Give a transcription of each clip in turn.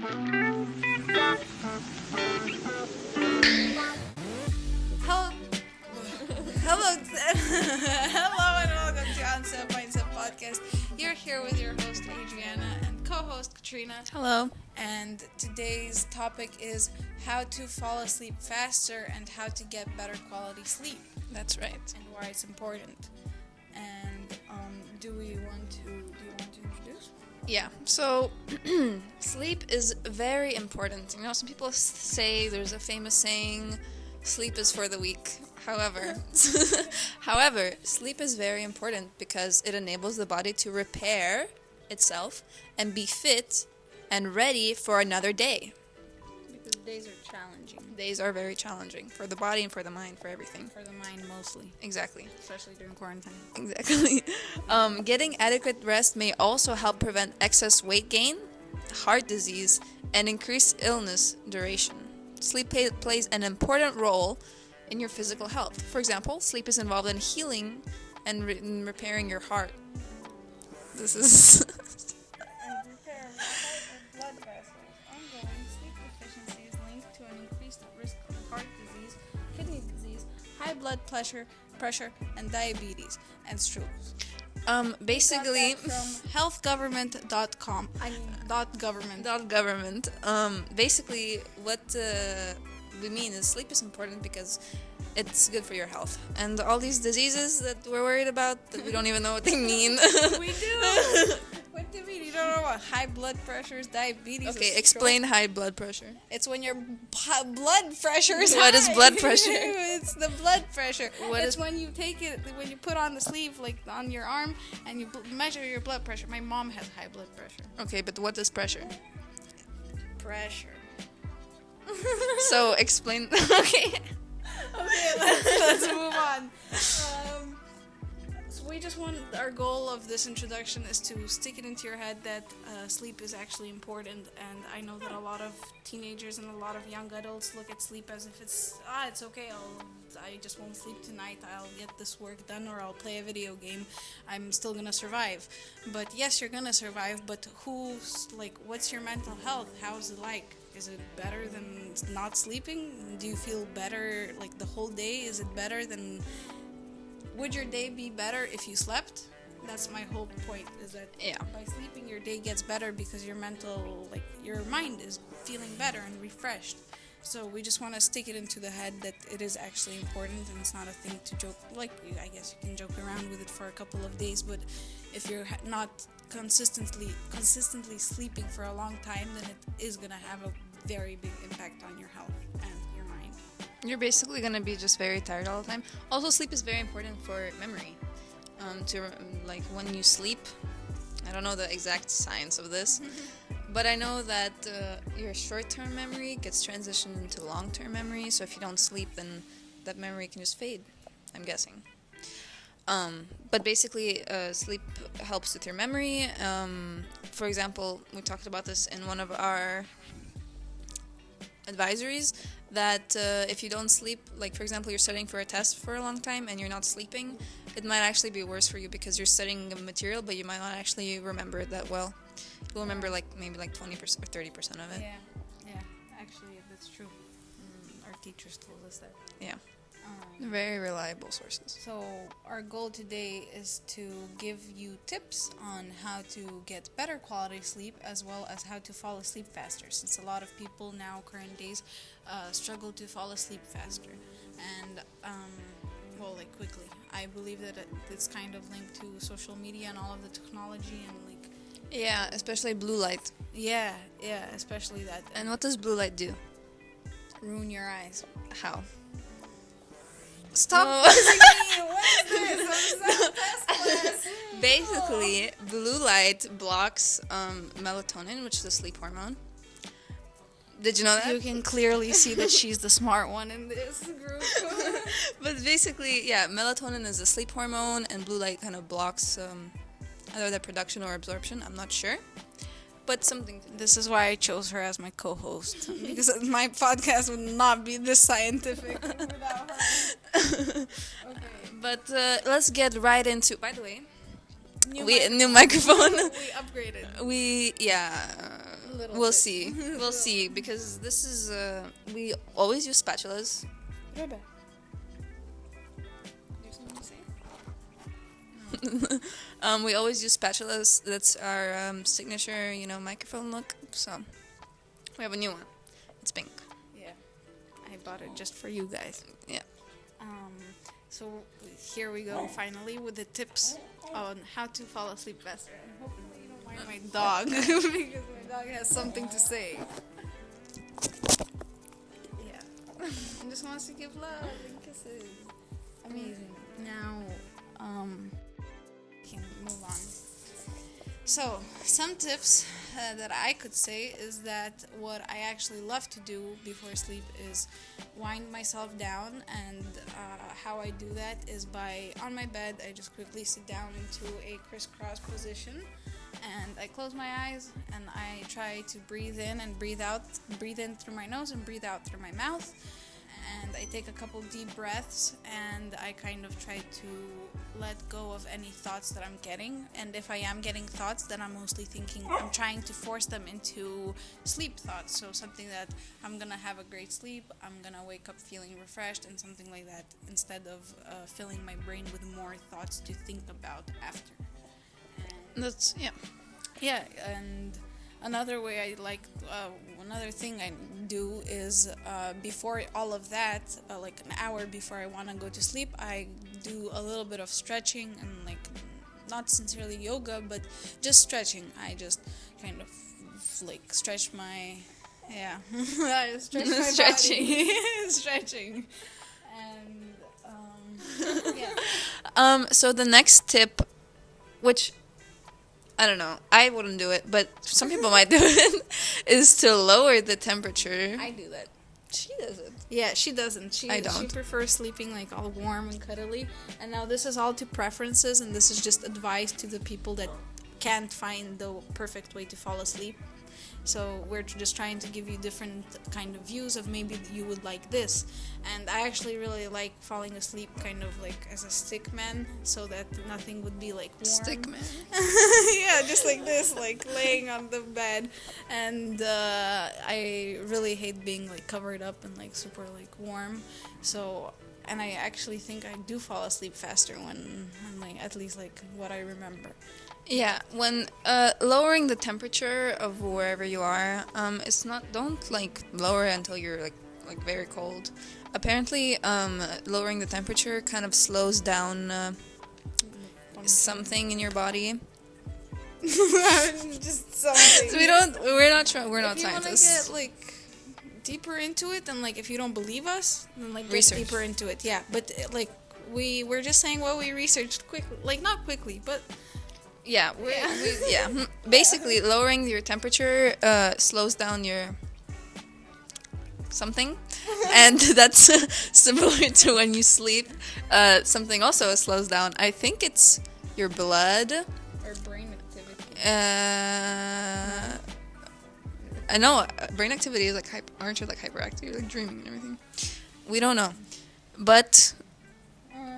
Hello, hello, hello, and welcome to Onset Mindset podcast. You're here with your host Adriana and co-host Katrina. Hello. And today's topic is how to fall asleep faster and how to get better quality sleep That's right. and why it's important. And do you want to introduce? Yeah. So sleep is very important. You know, some people say there's a famous saying, sleep is for the weak. However, sleep is very important because it enables the body to repair itself and be fit and ready for another day. Because days are challenging. Days are very challenging for the body and for the mind, for everything. For the mind mostly. Exactly. Especially during quarantine. Exactly. Getting adequate rest may also help prevent excess weight gain, heart disease, and increase illness duration. Sleep plays an important role in your physical health. For example, sleep is involved in healing and in repairing your heart. This is... And repair blood vessels. Ongoing sleep deficiency is linked to an increased risk of heart disease, kidney disease, high blood pressure, and diabetes and strokes. Basically... From healthgovernment.com. .government. .government. Basically, what we mean is sleep is important because it's good for your health. And all these diseases that we're worried about, that we don't even know what they mean. We do! What do you mean? You don't know what high blood pressures, diabetes, Okay, or explain stroke? high blood pressure. It's when your blood pressure is What is high. blood pressure? It's the blood pressure. What It's is- when you take it, when you put on the sleeve, like on your arm, and you measure your blood pressure. My mom has high blood pressure. Okay, but what is pressure? Pressure. So, explain... Okay. Okay, let's move on. So we just want, our goal of this introduction is to stick it into your head that sleep is actually important, and I know that a lot of teenagers and a lot of young adults look at sleep as if it's okay, I just won't sleep tonight, I'll get this work done, or I'll play a video game, I'm still gonna survive. But yes, you're gonna survive, but what's your mental health? How's it like? Is it better than not sleeping? Do you feel better like the whole day? Is it better than... Would your day be better if you slept? That's my whole point, is that by sleeping your day gets better because your your mind is feeling better and refreshed. So we just want to stick it into the head that it is actually important and it's not a thing to joke. I guess you can joke around with it for a couple of days, but if you're not consistently sleeping for a long time, then it is going to have a very big impact on your health and your mind. You're basically going to be just very tired all the time. Also, sleep is very important for memory. When you sleep, I don't know the exact science of this, but I know that your short-term memory gets transitioned into long-term memory. So if you don't sleep, then that memory can just fade, I'm guessing. But basically, sleep helps with your memory. For example, we talked about this in one of our advisories, that if you don't sleep, like for example, you're studying for a test for a long time and you're not sleeping, it might actually be worse for you because you're studying a material, but you might not actually remember it that well. You'll remember maybe 20% or 30% of it. Yeah, actually, that's true. Our teachers told us that. Yeah. Very reliable sources. So our goal today is to give you tips on how to get better quality sleep as well as how to fall asleep faster, since a lot of people now, current days, struggle to fall asleep faster and quickly. I believe that it's kind of linked to social media and all of the technology and Yeah, especially blue light. Yeah, especially that. And what does blue light do? Ruin your eyes. How? Stop quizzing me! What is this? I'm so test class. Basically, blue light blocks melatonin, which is a sleep hormone. Did you know that? You can clearly see that she's the smart one in this group. But basically, yeah, melatonin is a sleep hormone, and blue light kind of blocks either the production or absorption. I'm not sure. But something. This is why I chose her as my co-host. Because my podcast would not be this scientific without her. Okay. But let's get right into... By the way, New new microphone. We upgraded. little We'll bit. see. We'll see, because this is we always use spatulas. Rebecca. Do you have something to say? We always use spatulas. That's our signature, microphone look. So we have a new one. It's pink. Yeah. I bought it just for you guys. Yeah. So here we go finally with the tips on how to fall asleep faster. I'm hoping that you don't mind my dog because my dog has something to say. Yeah. I just wants to give love and kisses. Amazing. Now, can move on. So, some tips that I could say is that what I actually love to do before sleep is wind myself down, and how I do that is on my bed, I just quickly sit down into a crisscross position, and I close my eyes, and I try to breathe in and breathe out, breathe in through my nose and breathe out through my mouth, and I take a couple deep breaths, and I kind of try to let go of any thoughts that I'm getting. And if I am getting thoughts, then I'm mostly I'm trying to force them into sleep thoughts. So something that I'm gonna have a great sleep, I'm gonna wake up feeling refreshed, and something like that, instead of filling my brain with more thoughts to think about after. That's Yeah, and another way another thing I do is before all of that, like an hour before I want to go to sleep, I do a little bit of stretching, and not sincerely yoga, but just stretching. I just kind of stretch my, I stretch my Stretching. body. Stretching. And So the next tip, which I don't know, I wouldn't do it, but some people might do it, is to lower the temperature. I do that. She doesn't. Yeah, she doesn't. I don't. She prefers sleeping all warm and cuddly. And now this is all to preferences, and this is just advice to the people that can't find the perfect way to fall asleep. So we're just trying to give you different kind of views of maybe you would like this. And I actually really like falling asleep kind of as a stick man, so that nothing would be warm. Stick man. Yeah, just like this, laying on the bed. And I really hate being covered up and super warm. So, and I actually think I do fall asleep faster when I'm at least what I remember. Yeah, when lowering the temperature of wherever you are, it's not, don't lower it until you're very cold. Apparently, lowering the temperature kind of slows down something in your body. Just something. So we're not scientists. If you want to get deeper into it, then if you don't believe us, then get Research. deeper into it. Yeah, but we're just saying what we researched quickly, not quickly, but. Yeah, basically, lowering your temperature slows down your something, and that's similar to when you sleep. Something also slows down. I think it's your blood Or brain activity. I know brain activity is aren't you hyperactive? You're dreaming and everything. We don't know, but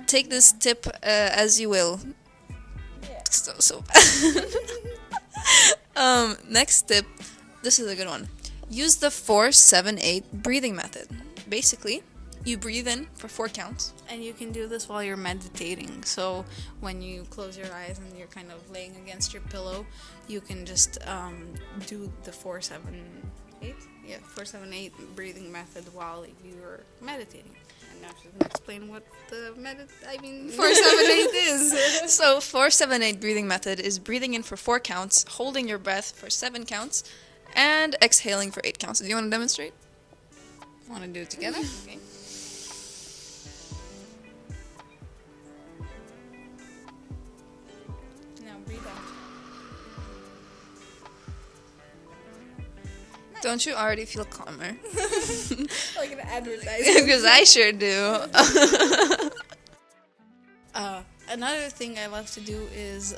take this tip as you will. So next tip, this is a good one. Use the 4-7-8 breathing method. Basically, you breathe in for 4 counts. And you can do this while you're meditating. So when you close your eyes and you're kind of laying against your pillow, you can just do the 4-7-8. Yeah, 4-7-8 breathing method while you're meditating. And now she's gonna explain what the 4-7-8 is. So 4-7-8 breathing method is breathing in for 4 counts, holding your breath for 7 counts, and exhaling for 8 counts. Do you want to demonstrate? Want to do it together? Okay. Now breathe out. Don't you already feel calmer? Like an advertisement. Because I sure do. Another thing I love to do is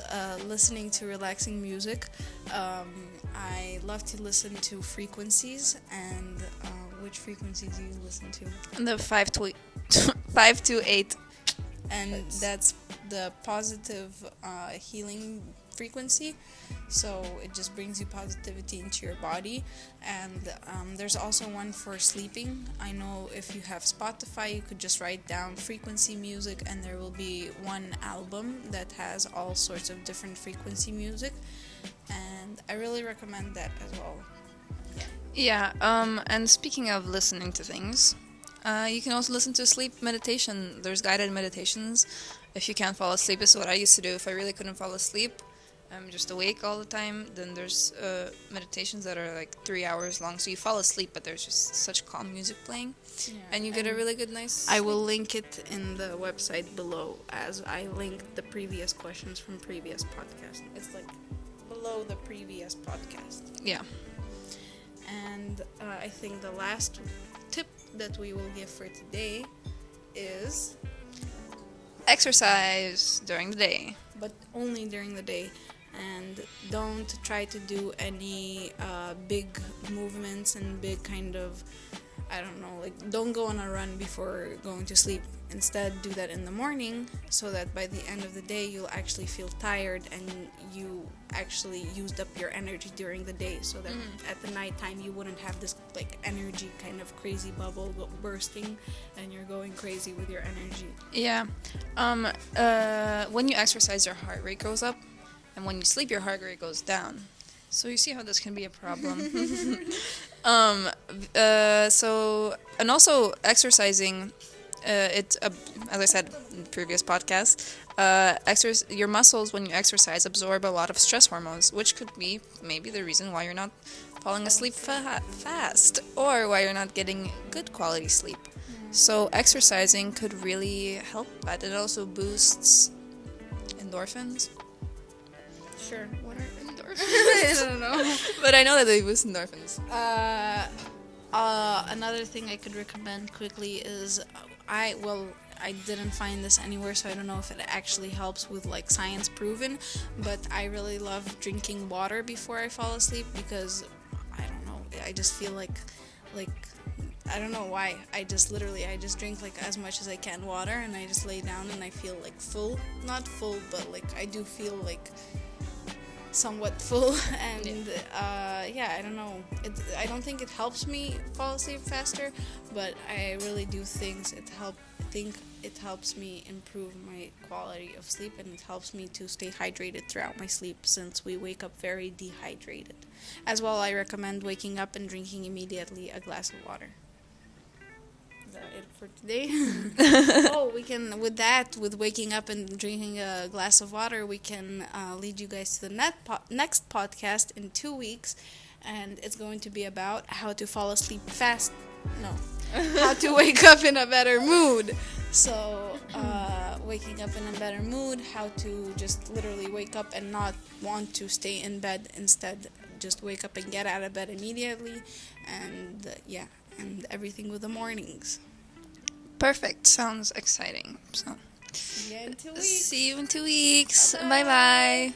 listening to relaxing music. I love to listen to frequencies, and which frequencies do you listen to? The 5 to 8. And that's the positive healing frequency, so it just brings you positivity into your body. And there's also one for sleeping. I know if you have Spotify, you could just write down frequency music, and there will be one album that has all sorts of different frequency music, and I really recommend that as well. Yeah, and speaking of listening to things, you can also listen to sleep meditation. There's guided meditations. If you can't fall asleep, this is what I used to do. If I really couldn't fall asleep, I'm just awake all the time, then there's meditations that are like 3 hours long. So you fall asleep, but there's just such calm music playing. Yeah, and you get a really good nice I will link it in the website below, as I linked the previous questions from previous podcast. It's like below the previous podcast. Yeah. And I think the last tip that we will give for today is Exercise during the day. but only during the day, and don't try to do any big movements and big kind of, I don't know, like don't go on a run before going to sleep. Instead, do that in the morning, so that by the end of the day you'll actually feel tired and you actually used up your energy during the day, so that at the nighttime you wouldn't have this like energy kind of crazy bubble bursting and you're going crazy with your energy. Yeah. When you exercise, your heart rate goes up, and when you sleep, your heart rate goes down. So you see how this can be a problem. And also exercising, as I said in the previous podcast, your muscles when you exercise absorb a lot of stress hormones, which could be maybe the reason why you're not falling asleep fast, or why you're not getting good quality sleep. So exercising could really help that. It also boosts endorphins. Sure. What are endorphins? I don't know. But I know that they boost endorphins. Another thing I could recommend quickly is I didn't find this anywhere, so I don't know if it actually helps with like science proven, but I really love drinking water before I fall asleep, because I don't know, I just feel like I don't know why. I just drink like as much as I can water, and I just lay down and I feel like full. Not full, but like I do feel like somewhat full. And I don't know. I don't think it helps me fall asleep faster, but I really do think it helps me improve my quality of sleep, and it helps me to stay hydrated throughout my sleep, since we wake up very dehydrated. As well, I recommend waking up and drinking immediately a glass of water. Is that it for today? With waking up and drinking a glass of water, we can lead you guys to the next podcast in 2 weeks, and it's going to be about how to fall asleep fast. No. How to wake up in a better mood. So, waking up in a better mood, how to just literally wake up and not want to stay in bed, instead just wake up and get out of bed immediately, and and everything with the mornings. Perfect. Sounds exciting. So, See you in 2 weeks. See you in 2 weeks. Bye-bye. Bye-bye.